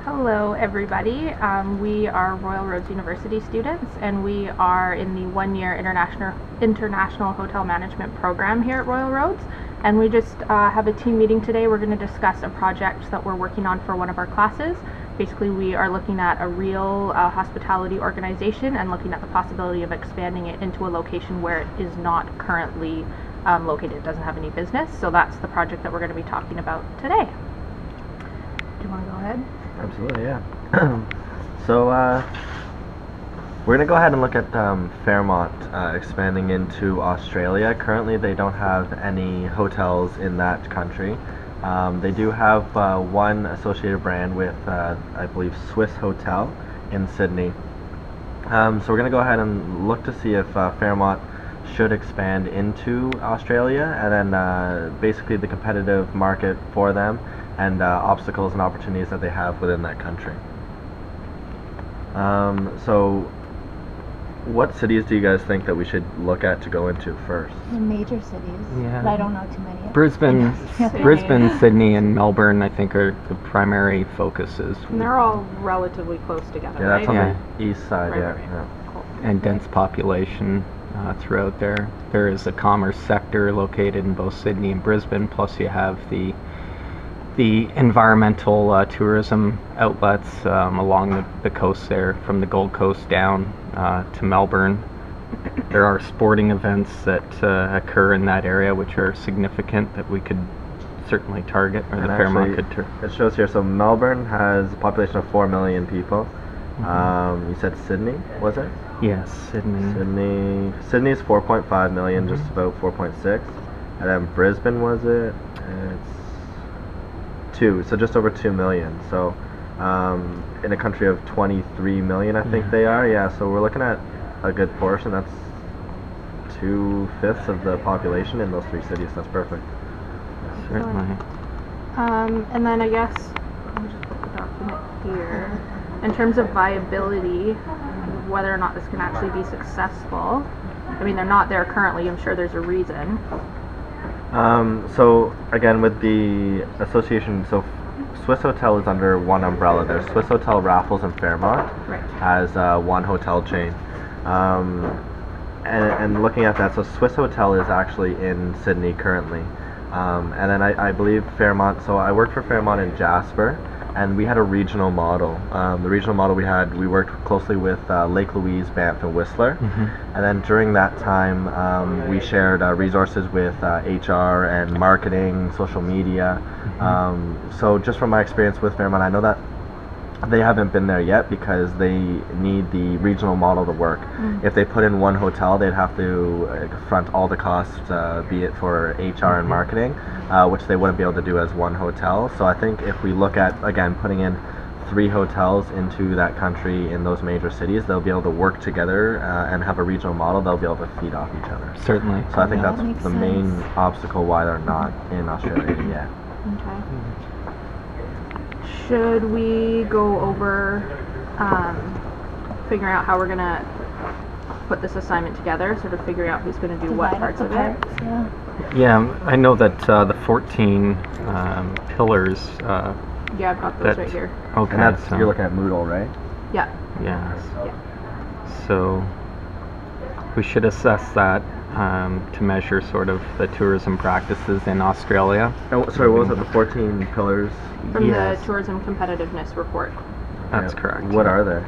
Hello everybody, we are Royal Roads University students and we are in the one-year international hotel management program here at Royal Roads, and we just have a team meeting today. We're going to discuss a project that we're working on for one of our classes. Basically we are looking at a real hospitality organization and looking at the possibility of expanding it into a location where it is not currently located. It doesn't have any business, so that's the project that we're going to be talking about today. Do you want to go ahead? Absolutely, yeah. So we're going to go ahead and look at Fairmont expanding into Australia. Currently they don't have any hotels in that country. They do have one associated brand with, I believe, Swiss Hotel in Sydney. So we're going to go ahead and look to see if Fairmont should expand into Australia, and then basically the competitive market for them, and obstacles and opportunities that they have within that country. So what cities do you guys think that we should look at to go into first? The major cities, Yeah. but I don't know too many. Brisbane, Sydney, and Melbourne, I think, are the primary focuses. And they're all relatively close together, Yeah, right? that's on Yeah. the east side, Right, yeah. right, right. Yeah. Cool. And dense population throughout there. There is a commerce sector located in both Sydney and Brisbane, plus you have the environmental tourism outlets along the coast there, from the Gold Coast down to Melbourne. There are sporting events that occur in that area which are significant that we could certainly target, or And the Fairmont actually, could target. it shows here, so Melbourne has a population of 4 million people. You said Sydney, was it? Yes, Sydney. Sydney's 4.5 million, just about 4.6. And then Brisbane, was it? It's 2, so just over 2 million. So in a country of 23 million, I think they are. Yeah, so we're looking at a good portion. That's 2/5 of the population in those 3 cities. That's perfect. Certainly. And then I guess, let me just put the document here. In terms of viability, whether or not this can actually be successful, I mean, they're not there currently, I'm sure there's a reason. So again, with the association, so Swiss Hotel is under one umbrella. There's Swiss Hotel Raffles and Fairmont Right. as one hotel chain. And looking at that, so Swiss Hotel is actually in Sydney currently. And then I believe Fairmont, so I worked for Fairmont in Jasper, and we had a regional model. The regional model we worked closely with Lake Louise, Banff, and Whistler. And then during that time, we shared resources with HR and marketing, social media. So just from my experience with Fairmont, I know that they haven't been there yet because they need the regional model to work. If they put in one hotel, they'd have to front all the costs, be it for HR and marketing, which they wouldn't be able to do as one hotel. So I think if we look at, again, putting in 3 hotels into that country in those major cities, they'll be able to work together and have a regional model. They'll be able to feed off each other. Certainly. So I think Yeah, that's that makes the main sense. obstacle why they're not in Australia yet. Okay. Should we go over figuring out how we're going to put this assignment together, sort of figuring out who's going to do what Divide parts up of the it? parts, yeah. Yeah, I know that the 14 pillars. Yeah, I've got those That- right here. Okay. And that's, so, you're looking at Moodle, right? Yeah. Yes. Yeah. So we should assess that to measure sort of the tourism practices in Australia. Oh, sorry, what was it? The 14 pillars? From Yes. the Tourism Competitiveness Report. That's Yeah. correct. What are they?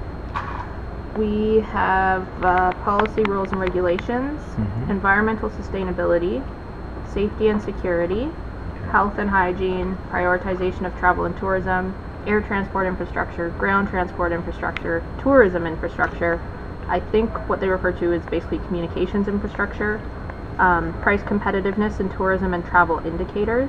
We have policy, rules, and regulations, environmental sustainability, safety and security, health and hygiene, prioritization of travel and tourism, air transport infrastructure, ground transport infrastructure, tourism infrastructure. I think what they refer to is basically communications infrastructure, price competitiveness in tourism and travel indicators,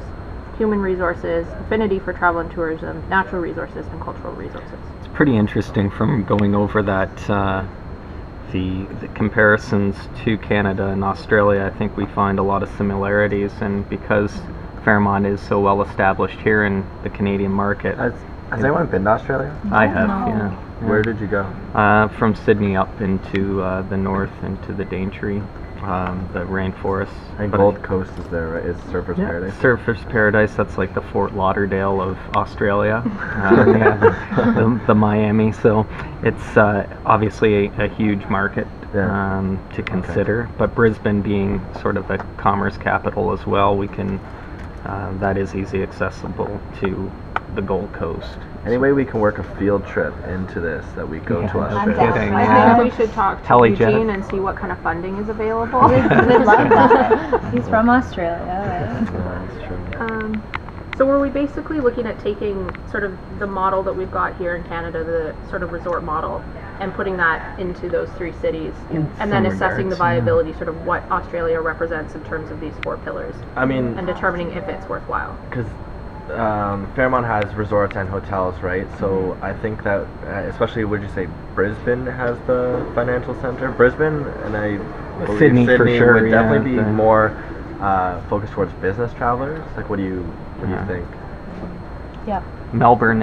human resources, affinity for travel and tourism, natural resources, and cultural resources. It's pretty interesting from going over that the comparisons to Canada and Australia. I think we find a lot of similarities, and because Fairmont is so well established here in the Canadian market. Has anyone been to Australia? I have, No. yeah. Where did you go? From Sydney up into the north, into the Daintree the rainforests. And But Gold Coast is there, right? Is Surfers yeah, Paradise? Surfers Paradise. That's like the Fort Lauderdale of Australia. The Miami. So it's obviously a huge market to consider. But Brisbane being sort of a commerce capital as well, we can that is easy accessible to the Gold Coast. Any way we can work a field trip into this that we go to Yeah, I'm Australia? down. kidding, I yeah. think we should talk to Helijet. Eugene and see what kind of funding is available. We'd love that. He's from Australia, right? Yeah, that's true. So were we basically looking at taking sort of the model that we've got here in Canada, the sort of resort model, and putting that into those 3 cities, In and then some assessing the regards, yeah. viability, sort of what Australia represents in terms of these 4 pillars, I mean, and determining if it's worthwhile. because Fairmont has resorts and hotels, right? So I think that, especially, would you say Brisbane has the financial center? Brisbane, and I believe Sydney for sure, would yeah, definitely be the- more focused towards business travelers. Like, what do you Yeah. think? Yeah. Melbourne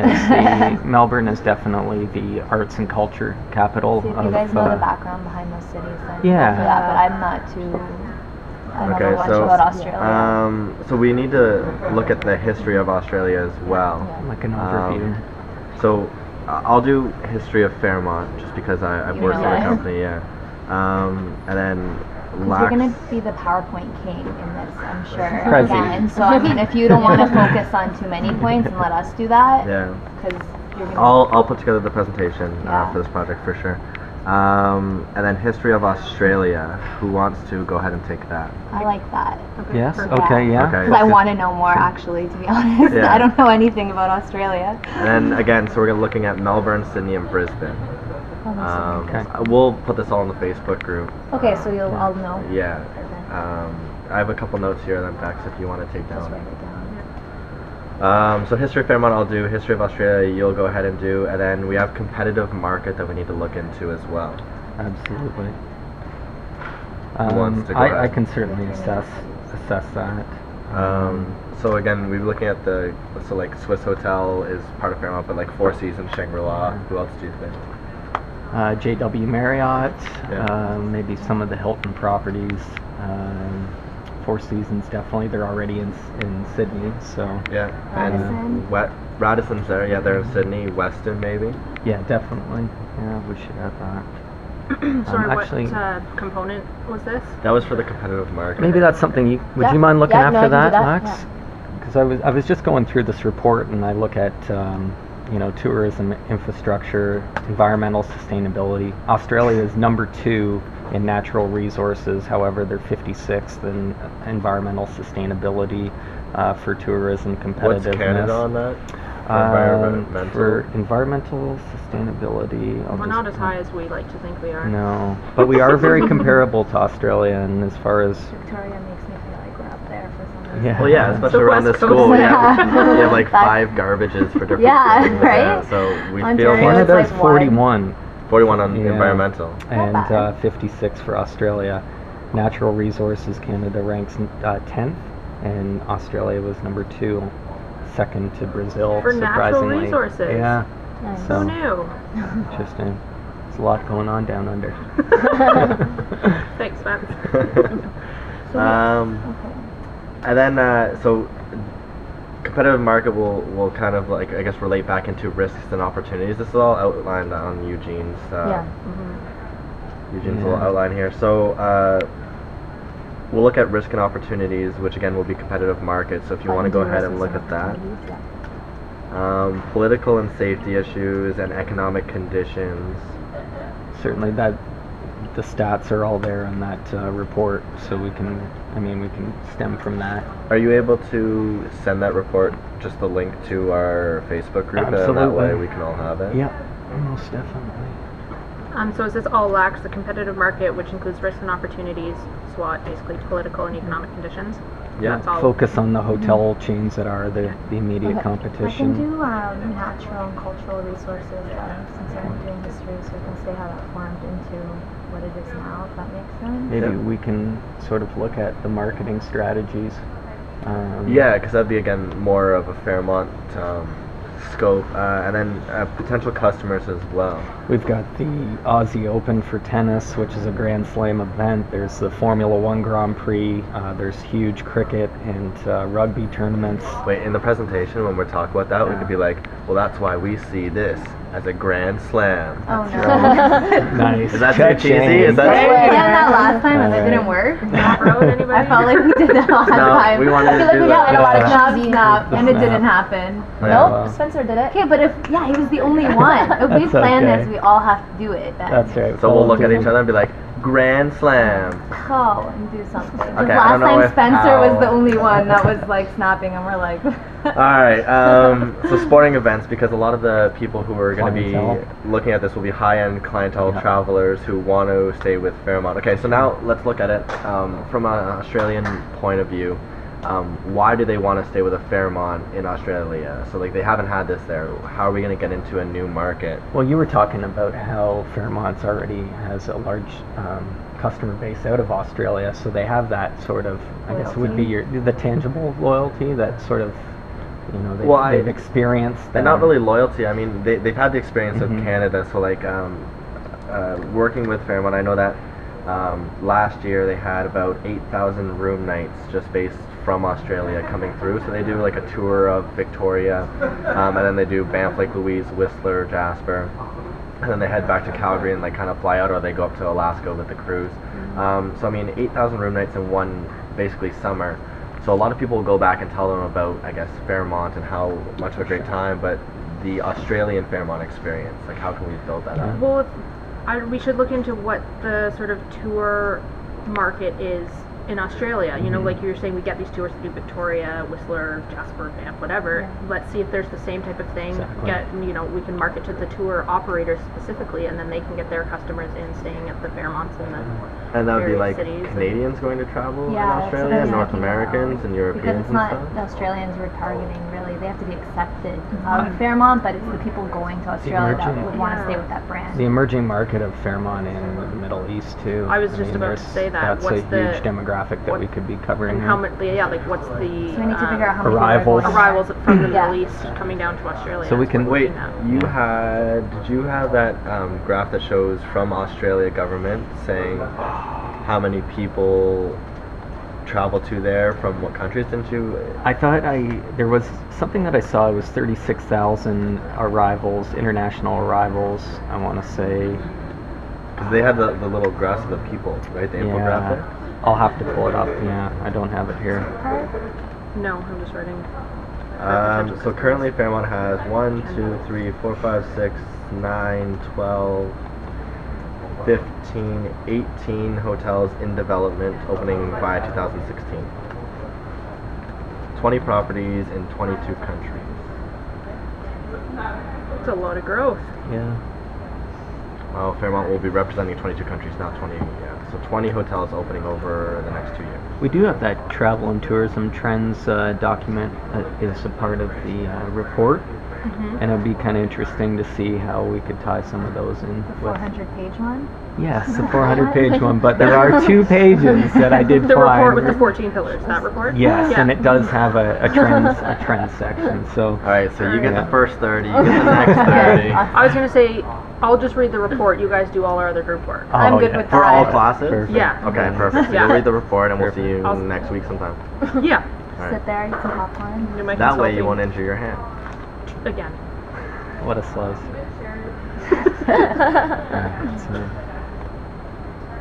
is definitely the arts and culture capital See if of. you guys know the background behind those cities, then Yeah. go for that. But I'm not too. I don't know much so about Australia. so we need to look at the history of Australia as well. Yeah. Like an overview. So I'll do history of Fairmont just because I've You worked know for the it. company, yeah. And then Because you're gonna be the PowerPoint king in this, I'm sure. Prezi. Again, so I mean, if you don't want to focus on too many points and let us do that, yeah. because you're gonna. I'll put together the presentation Yeah. for this project for sure. And then history of Australia. Who wants to go ahead and take that? I like that. Yes. perfect. Okay. Yeah. Okay. Because I want to know more, actually, to be honest. Yeah. I don't know anything about Australia. And then again, so we're looking at Melbourne, Sydney, and Brisbane. Okay. We'll put this all in the Facebook group. Okay, so I'll know. Yeah. Okay. I have a couple notes here then, Bex, if you want to take Just down. write it down. So history of Fairmont I'll do, history of Australia you'll go ahead and do, and then we have competitive market that we need to look into as well. Absolutely. Who wants to go I ahead? can certainly assess that. So again, we're looking at like Swiss Hotel is part of Fairmont, but like Four Seasons, Shangri-La, who else do you think? JW Marriott, Yeah. maybe some of the Hilton properties. Four Seasons definitely. They're already in Sydney, so Yeah, Radisson? and Radisson's there, yeah, they're in Sydney, Weston maybe. yeah, definitely. Yeah, we should have that. Sorry, actually- what component was this? That was for the competitive market. Maybe that's something you would Yeah, you mind looking yeah, no, after I can do that, that, Max? Because I was just going through this report and I look at tourism infrastructure, environmental sustainability. Australia is number 2 in natural resources. However, they're 56th in environmental sustainability for tourism competitiveness. What's Canada on that? For environmental sustainability, We're not as high as we like to think we are. No, but we are very comparable to Australia, and as far as Victoria makes me feel like we're up there for some reason. yeah, Well, yeah, especially The around the West Coast. school. Yeah, Yeah. we have like That's- 5 garbages for different Yeah, things. right? Yeah, so we Ontario feel is Canada like is 41. 41 on Yeah. environmental. And Not bad. 56 for Australia. Natural resources, Canada ranks 10th, and Australia was number 2, second to Brazil. For natural surprisingly. resources. Yeah, Nice. So- Who knew? interesting. There's a lot going on down under. Thanks, Vance. um, Okay. and then so competitive market will kind of like I guess relate back into risks and opportunities. This is all outlined on Eugene's Yeah. Eugene's Yeah. little outline here. So we'll look at risk and opportunities, which again will be competitive markets. So if you want to go ahead and look at that. Political and safety issues and economic conditions. Certainly, that the stats are all there in that report, so we can stem from that. Are you able to send that report, just the link to our Facebook group, and that Absolutely. way we can all have it? Yeah, most definitely. So is this all LACs, the competitive market, which includes risks and opportunities, SWOT, basically political and economic conditions? Yeah. That's all. Focus on the hotel chains that are the immediate Okay. competition. I can do natural and cultural resources since I'm doing history, so I can say how that formed into what it is now, if that makes sense. Maybe Yeah. we can sort of look at the marketing strategies. Yeah, because that'd be again more of a Fairmont scope, and then potential customers as well. We've got the Aussie Open for tennis, which is a Grand Slam event. There's the Formula One Grand Prix. There's huge cricket and rugby tournaments. Wait, in the presentation when we're talking about that, we could be like, well, that's why we see this as a Grand Slam. Oh no. Nice. Is that Check too cheesy? change. Is that We did that last time and it didn't work. I felt like we did that last time. we wanted to I feel do like we got that. like a lot of Yeah. snap, and it didn't happen. Yeah. Nope, Spencer did it. Okay, but if he was the only one. If we That's plan okay. this, we all have to do it then. That's right. So we'll look at each other and be like, Grand Slam. Oh, and do something. 'Cause Okay, I don't last know time if Spencer was the how- only one that was like snapping, and we're like. Alright, so sporting events, because a lot of the people who are going to be Clientele. looking at this will be high-end clientele Yeah. travelers who want to stay with Fairmont. Okay, so now let's look at it from an Australian point of view. Why do they want to stay with a Fairmont in Australia? So like they haven't had this there. How are we going to get into a new market? Well, you were talking about how Fairmont's already has a large customer base out of Australia, so they have that sort of, I guess, would be the tangible loyalty that sort of, they've experienced. And not really loyalty. I mean, they've had the experience Mhm. of Canada. So like working with Fairmont, I know that last year they had about 8,000 room nights just based from Australia coming through. So they do like a tour of Victoria, and then they do Banff, Lake Louise, Whistler, Jasper, and then they head back to Calgary and like kind of fly out, or they go up to Alaska with the cruise. So I mean, 8,000 room nights in one basically summer. So a lot of people will go back and tell them about, I guess, Fairmont and how much of a great time, but the Australian Fairmont experience, like how can we build that up? Well, we should look into what the sort of tour market is in Australia. You know, like you were saying, we get these tours to do Victoria, Whistler, Jasper, Banff, whatever. Let's see if there's the same type of thing. Exactly. We can market to the tour operators specifically, and then they can get their customers in staying at the Fairmonts in the And that would be various like cities and- Canadians going to travel in Yeah, that's what I Australia, was North thinking about. Americans and Because Europeans it's and not stuff? the Australians we're targeting, really. They have to be accepted of Fairmont, but it's the people going to Australia that emerging- would want to Yeah. stay with that brand. The emerging market of Fairmont in the Middle East too. I was just about to there's- say that. That's What's a the- huge demographic that we could be covering. and here. how much? Yeah, like what's the So we need to figure out how many Arrivals. people are going arrivals from the Yeah. Middle East coming down to Australia? So we That's can- what we're Wait, looking at. did you have that graph that shows from Australia government saying how many people travel to there from what countries? Didn't you? I thought there was something that I saw. It was 36,000 arrivals, international arrivals. I want to say. Because they had the little graphs of the people, right? The infographic. Yeah, I'll have to pull it up. Yeah, I don't have it here. No, I'm just writing. So currently Fairmont has 1, 2, 3, 4, 5, 6, 9, 12, 15, 18 hotels in development opening by 2016. 20 properties in 22 countries. It's a lot of growth. Yeah. Well, Fairmont will be representing 22 countries, not 20. Yeah. So 20 hotels opening over the next 2 years. We do have that travel and tourism trends document that is a part of the report, and it'd be kind of interesting to see how we could tie some of those in. The 400-page one? Yes, the 400-page one, but there are 2 pages that I did The find. report with the 14 pillars. That report. Yes, Yeah. and it does have a trend section. So All right, so you get Yeah. the first 30, you get the next 30. I was gonna say, I'll just read the report. You guys do all our other group work. I'm good yeah. with For all that. classes? Perfect. Yeah. Okay, perfect. So Yeah. you'll read the report and we'll see you I'll- next week sometime. Yeah. All right. Sit there, eat some popcorn. Do my That way you consulting won't injure your hand. again. What a slice. Alright, so-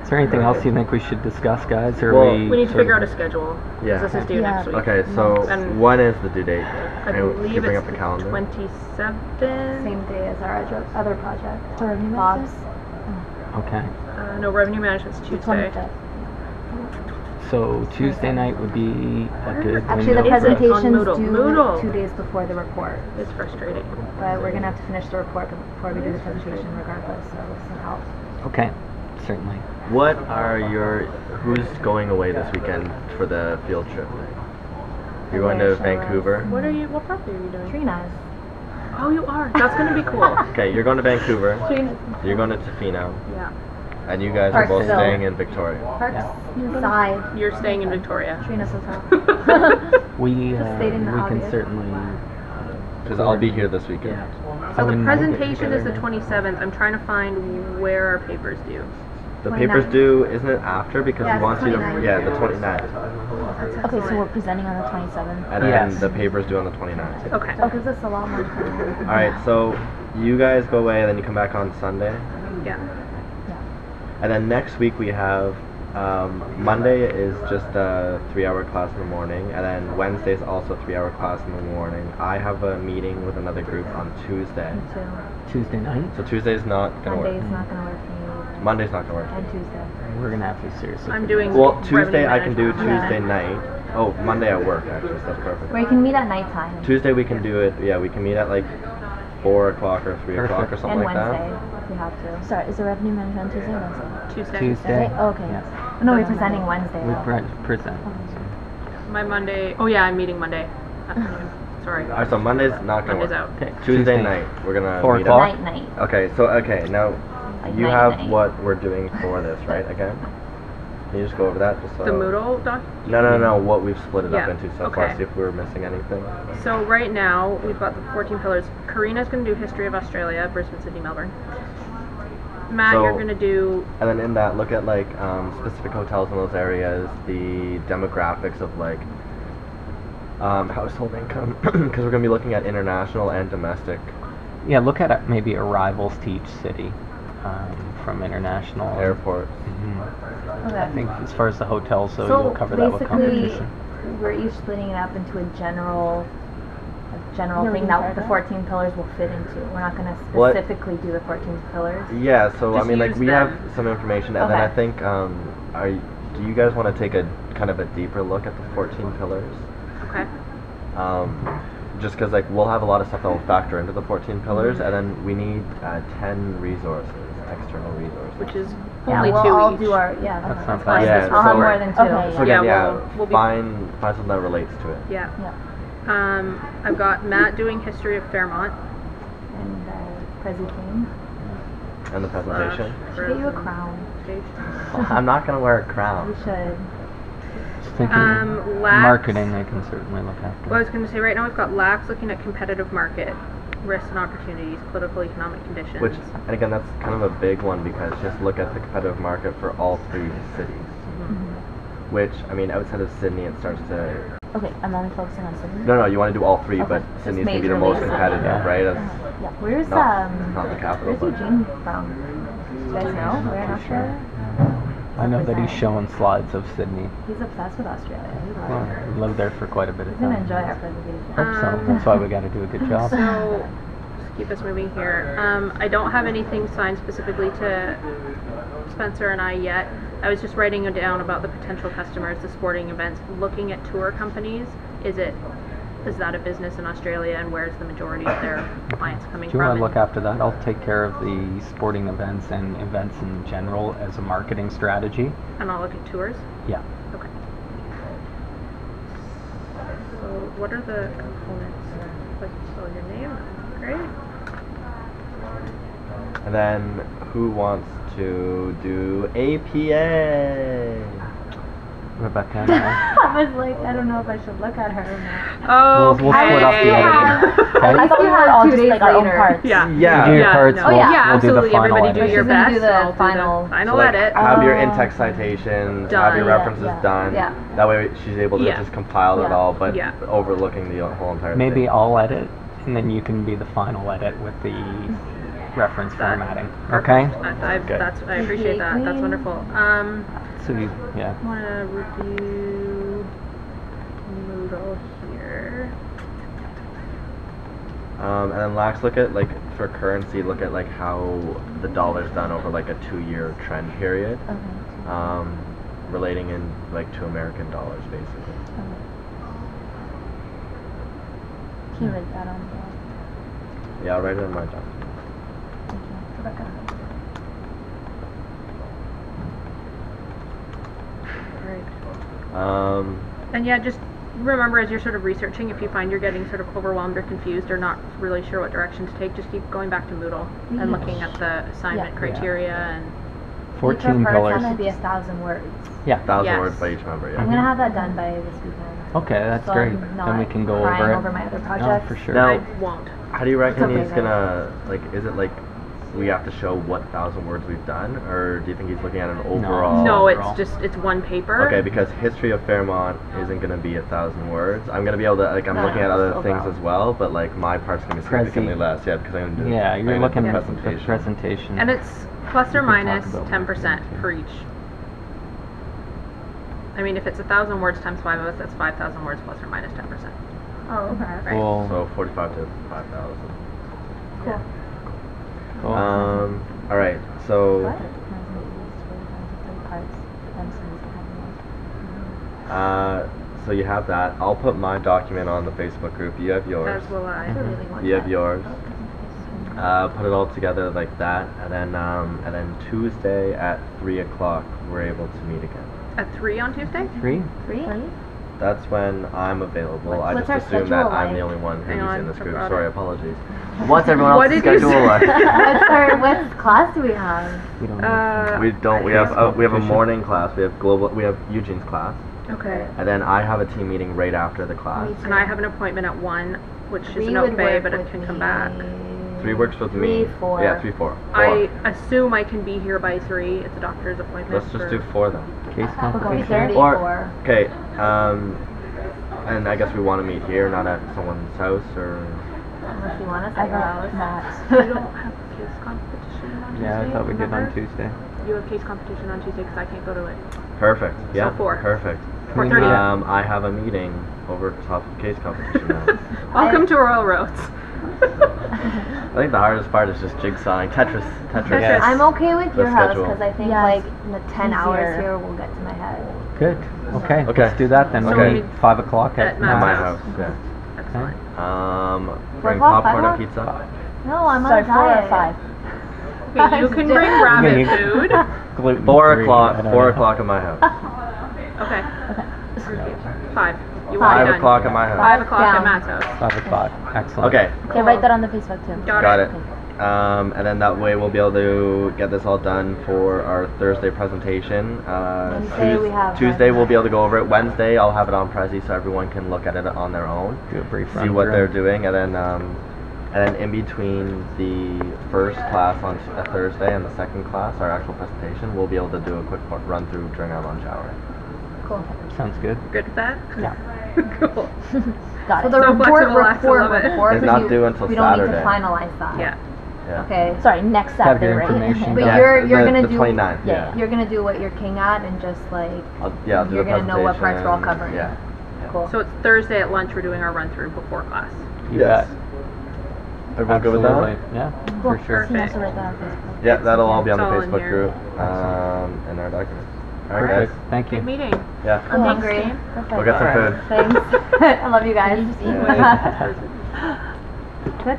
is there anything else you think we should discuss, guys? Or Well, We need to sort figure of- out a schedule. 'Cause Yeah. This is due Yeah. next week. Okay, so And when is the due date? I Can you believe bring it's up the calendar? 27th. Same day as our other project. Revenue Bob's. Okay. No, revenue management's The Tuesday. 25th. So Tuesday night would be a good Actually, the window for us. presentation's Moodle. due Moodle. 2 days before the report. It's frustrating. But we're going to have to finish the report before we do the presentation regardless, so with some help. Okay, certainly. What are who's going away this weekend for the field trip? You're going to Vancouver? What property are you doing? Trina's. Oh, you are. That's gonna be cool. Okay, you're going to Vancouver. Trina's. You're going to Tofino. Yeah. And you guys are both Parksville. staying in Victoria. Parks inside. You're staying in Victoria. Trina's hotel. We Just stating the we can obvious. certainly because I'll be here this weekend. So the wouldn't presentation is the together. 27th. I'm trying to find where our papers due. The 29th. papers due, isn't it after? Because Yeah, he wants you to, 29th. yeah, the 29th. Okay, so we're presenting on the 27th. And then Yes. the papers due on the 29th. Okay. Oh, gives us a lot more time. Alright, so you guys go away, then you come back on Sunday. Yeah. And then next week we have, Monday is just a 3-hour class in the morning, and then Wednesday is also a 3-hour class in the morning. I have a meeting with another group on Tuesday. Me too. Tuesday night, So Tuesday's not gonna Monday's work. not gonna work for me either. Monday's not gonna work. And Tuesday. we're gonna have to seriously. I'm figure doing- this Well, out. Tuesday I can do Revenue Tuesday management. night. Oh, Monday I work actually, so that's perfect. Or you can meet at nighttime. Tuesday we can do it, yeah, we can meet at like 4 o'clock or 3 o'clock or Perfect. something And like Wednesday, that. if we have to. Sorry, is the revenue management on Tuesday or Wednesday? Tuesday. Tuesday. Oh, okay. Yeah. Oh, no, we're presenting Wednesday. We though. present. My Monday. Oh yeah, I'm meeting Monday afternoon. Sorry. Alright, so Monday's not gonna Monday's work. out. Okay. Tuesday night, we're gonna 4 meet o'clock? up. Night. Okay, so now Like you night, have night. what we're doing for this, right? Again, can you just go over that? Just so The Moodle doc. No. What we've split it up Yeah, into so far. okay. See if we're missing anything. So right now we've got the 14 pillars. Karina's going to do history of Australia, Brisbane, Sydney, Melbourne. Matt, So- you're going to do And then in that, look at like specific hotels in those areas, the demographics of like household income, because we're gonna be looking at international and domestic. Yeah, look at maybe arrivals to each city from international Airports. Mhm. Okay. I think as far as the hotels, so So you'll cover that with basically, competition. we're each splitting it up into a general Yeah, we thing can that try the that. 14 pillars will fit into. We're not going to What- specifically do the 14 pillars. Yeah, so Just I mean, like use we them. have some information, and then Okay. I think, do you guys want to take a kind of a deeper look at the 14 pillars? okay. Just because like we'll have a lot of stuff that will factor into the 14 pillars, and then we need 10 resources, external resources. Which is Yeah, only we'll 2 all each. do our, yeah. That's not Plus bad. Yeah, this I'll have so- more than 2. Okay. So Yeah, again, yeah, we'll be- find something that relates to it. Yeah. Yeah. I've got Matt doing history of Fairmont. And Prezi King. And the presentation. Should get you a crown. Well, I'm not gonna wear a crown. You should. Just thinking Lax. marketing, I can certainly look after. Well, I was going to say right now we've got LAX looking at competitive market, risks and opportunities, political economic conditions. Which, and again, that's kind of a big one because just look at the competitive market for all 3 cities. Mm-hmm. Which, I mean, outside of Sydney, it starts to. Okay, I'm only focusing on Sydney. No, you want to do all 3, Okay, but just Sydney's gonna be the majorly most Sydney. competitive, Yeah. right? Yeah. Where's not the capital, Where's but- Eugene from? Do you guys know? Where in Australia? I know that he's showing slides of Sydney. He's obsessed with Australia. He loves Well, it. he lived there for quite a bit of He's gonna time. enjoy our presentation. Hope so. That's why we got to do a good job. So, just keep us moving here. I don't have anything signed specifically to Spencer and I yet. I was just writing it down about the potential customers, the sporting events, looking at tour companies. Is that a business in Australia, and where's the majority of their clients coming Do you want from? to look after that? I'll take care of the sporting events and events in general as a marketing strategy. And I'll look at tours. Yeah. Okay. So, what are the components? Like, spell your name. Great. And then, who wants to do APA? Rebecca and I. I was like, I don't know if I should look at her or not. Oh, We'll split up the editing. I Okay? thought we were all just like our own parts. Yeah. Yeah. You do your parts, no. we'll- yeah, we'll do the absolutely. final Everybody do edit. your She's gonna best. do the I'll final- final So, like, edit. have your Oh. in-text citations, have Done. your references Yeah. done. Yeah. That way she's able to Yeah. just compile it Yeah. all, but Yeah. overlooking the whole entire Maybe thing. I'll edit, and then you can be the final edit with the reference That- formatting. Perfect. Okay? Good. I appreciate that. That's wonderful. So you, yeah. I want to review Moodle here. And then last, look at like for currency, look at like how the dollar's done over like a 2-year trend period, Okay. relating in like to American dollars basically. Okay. Can you write that on the Yeah, I'll write it in my job. Thank you. Rebecca. Right. And yeah, just remember as you're sort of researching, if you find you're getting sort of overwhelmed or confused or not really sure what direction to take, just keep going back to Moodle and looking at the assignment Yeah. criteria and 14 Each of hers pillars. has to be 1,000 words. Yeah. 1,000 Yes. words by each member. I'm Yeah. gonna have that done by this weekend. Okay, that's so great. I'm not Then we can go crying over it. over my other No, projects. for sure. Now, I won't. how do you reckon okay, he's guys. gonna, like, is it like we have to show what 1,000 words we've done, or do you think he's looking at an overall? No, overall. it's one paper. Okay, because history of Fairmont isn't gonna be 1,000 words. I'm gonna be able to, like, I'm No, looking at other it's things overall. as well, but like my part's gonna be significantly Prezi. less. Yeah, because I'm gonna do. Yeah, I'm you're gonna looking do at the presentation. presentation. And it's plus or We can talk minus about 10% more. for each. I mean, if it's 1,000 words times 5 of us, that's 5,000 words plus or minus 10%. Oh, okay. Right. Cool. So 45 to 5,000. Cool. Cool. All right. So. So you have that. I'll put my document on the Facebook group. You have yours. As will I. I really want You have that. yours. Put it all together like that, and then Tuesday at 3 o'clock we're able to meet again. At 3 on Tuesday? 3? 3? That's when I'm available. I What's just our assume schedule that I'm the like? only one Hang who's on, in this group. forgot Sorry, it. apologies. What's everyone What else's did you schedule say? like? What class do we have? We don't know. We don't. We have we have a morning class. We have global. We have Eugene's class, Okay. and then I have a team meeting right after the class. Me too. And I have an appointment at 1, which is 3 an would Bay, work but it with can come me. back. 3 works with me. 3, 4. Yeah, 3, 4. I assume I can be here by 3. It's a doctor's appointment. Let's just do 4 then. Case We're going competition. 34. Okay. And I guess we want to meet here, not at someone's house or. Unless you want us I at your got house. You don't have a case competition on Tuesday? Yeah, I thought we did on remember? Tuesday. You have case competition on Tuesday because I can't go to it. Perfect. Yeah. 4. Perfect. 4:30. I have a meeting over top of case competition now. Welcome to Royal Roads. I think the hardest part is just jigsawing Tetris. Yes. I'm okay with The your house schedule. because I think Yeah, like it's in the 10 hours easier. here we'll get to my head. Good. Okay. Okay. Let's do that then. So Okay. we- 5 o'clock at At At Matt's my house. house. Yeah. Excellent. Bring 4 o'clock, popcorn 5 and pizza. No, I'm Sorry, on a 4 or diet. 5? Okay, you can bring rabbit food. Gluten 4 free, o'clock. I don't 4 know. o'clock at my house. Okay. Okay. 5. You want 5 it done. o'clock at my house. 5 o'clock Down. at Matt's house. 5 o'clock. Excellent. Okay. Okay, write that on the Facebook too. Got it. And then that way we'll be able to get this all done for our Thursday presentation. Wednesday we have Tuesday we'll be able to go over it. Wednesday I'll have it on Prezi so everyone can look at it on their own, Do a brief see what run-through. they're doing, and then in between the first class on a Thursday and the second class, our actual presentation, we'll be able to do a quick run through during our lunch hour. Cool. Sounds good. Good with that? Yeah. Cool. Got So it. the So report, flexible, I love it. It's not due until we don't need Saturday. to finalize that. Yeah. Yeah. Okay. Sorry, next Have Saturday, your right? information. But Yeah, you're gonna the do 29th. Yeah. You're gonna do what you're king at and just like I'll do You're the gonna know what parts we're all presentation, covering. Yeah. cool. So it's Thursday at lunch we're doing our run through before class. You Yes. bet. Everyone good with that? Absolutely. Yeah, Cool. for sure. You can also write that on Facebook. Yeah, that'll all be on the It's all in Facebook here. group and our documents. All right, Perfect. guys. Thank you. Good meeting. Yeah. I'm Cool. hungry. Perfect. We'll get some Alright. food. Thanks. I love you guys. Did you just eat? Yeah. Good.